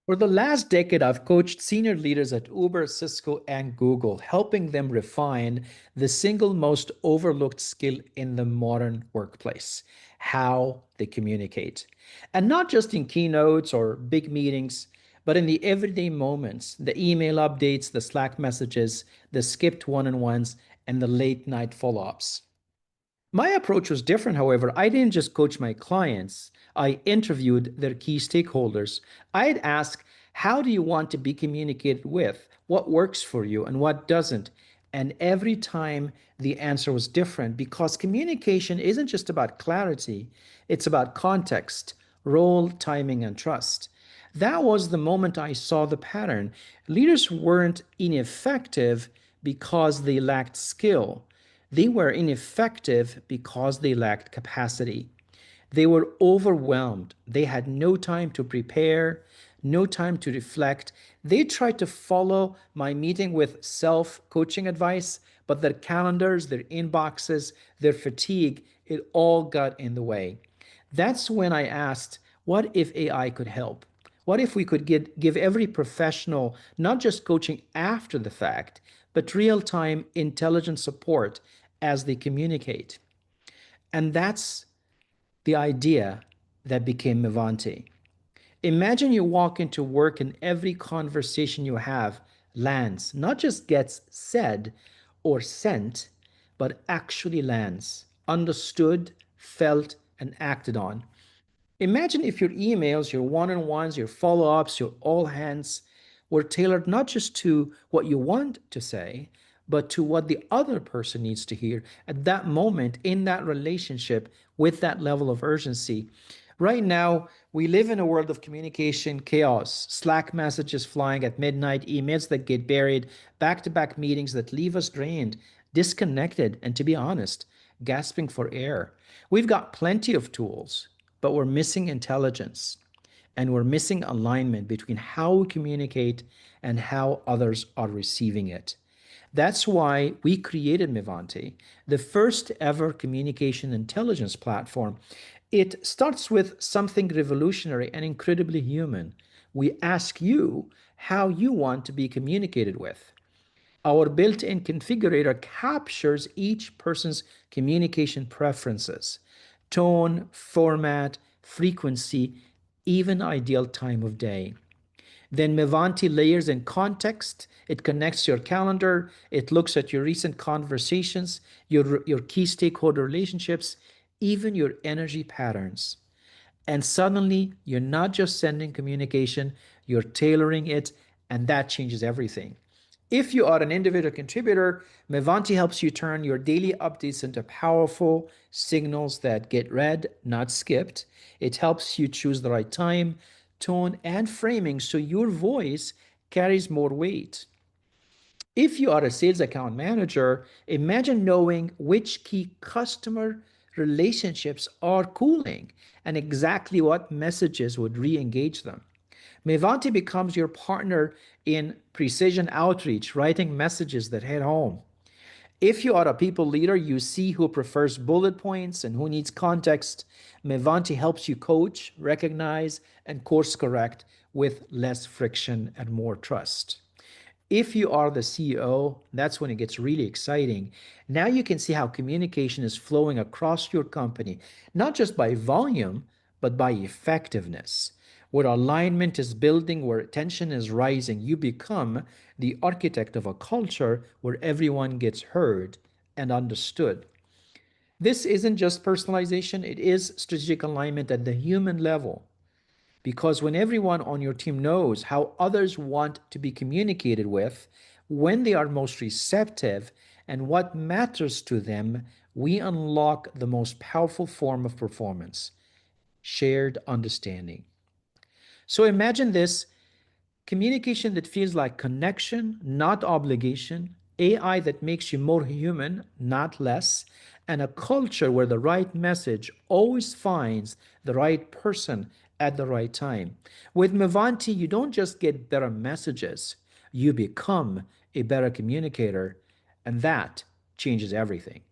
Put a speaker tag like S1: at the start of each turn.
S1: For the last decade, I've coached senior leaders at Uber, Cisco, and Google, helping them refine the single most overlooked skill in the modern workplace: how they communicate. And not just in keynotes or big meetings, but in the everyday moments, the email updates, the Slack messages, the skipped one on ones, and the late night follow ups. My approach was different, however. I didn't just coach my clients, I interviewed their key stakeholders. I'd ask, how do you want to be communicated with? What works for you and what doesn't? And every time the answer was different because communication isn't just about clarity, it's about context, role, timing, and trust. That was the moment I saw the pattern. Leaders weren't ineffective because they lacked skill. They were ineffective because they lacked capacity. They were overwhelmed. They had no time to prepare, no time to reflect. They tried to follow my meeting with self coaching advice, but their calendars, their inboxes, their fatigue, it all got in the way. That's when I asked, what if AI could help? What if we could give every professional not just coaching after the fact, but real time intelligent support as they communicate? And that's the idea that became Mivante. Imagine you walk into work and every conversation you have lands, not just gets said or sent, but actually lands, understood, felt, and acted on. Imagine if your emails, your one on ones, your follow ups, your all hands were tailored not just to what you want to say, but to what the other person needs to hear at that moment in that relationship with that level of urgency. Right now, we live in a world of communication chaos, Slack messages flying at midnight, emails that get buried, back to back meetings that leave us drained, disconnected, and to be honest, gasping for air. We've got plenty of tools, but we're missing intelligence and we're missing alignment between how we communicate and how others are receiving it. That's why we created Mivante, the first ever communication intelligence platform. It starts with something revolutionary and incredibly human. We ask you how you want to be communicated with. Our built-in configurator captures each person's communication preferences, tone, format, frequency, even ideal time of day. Then Mivante layers in context. It connects your calendar. It looks at your recent conversations, your key stakeholder relationships, even your energy patterns. And suddenly, you're not just sending communication, you're tailoring it, and that changes everything. If you are an individual contributor, Mivante helps you turn your daily updates into powerful signals that get read, not skipped. It helps you choose the right time, tone, and framing so your voice carries more weight. If you are a sales account manager, imagine knowing which key customer relationships are cooling and exactly what messages would re engage them. Mevante becomes your partner in precision outreach, writing messages that hit home. If you are a people leader, you see who prefers bullet points and who needs context. Mevante helps you coach, recognize, and course correct with less friction and more trust. If you are the CEO, that's when it gets really exciting. Now you can see how communication is flowing across your company, not just by volume, but by effectiveness. Where alignment is building, where tension is rising, you become the architect of a culture where everyone gets heard and understood. This isn't just personalization, it is strategic alignment at the human level. Because when everyone on your team knows how others want to be communicated with, when they are most receptive, and what matters to them, we unlock the most powerful form of performance: shared understanding. So imagine this: communication that feels like connection, not obligation, AI that makes you more human, not less, and a culture where the right message always finds the right person at the right time. With Mivante, you don't just get better messages, you become a better communicator, and that changes everything.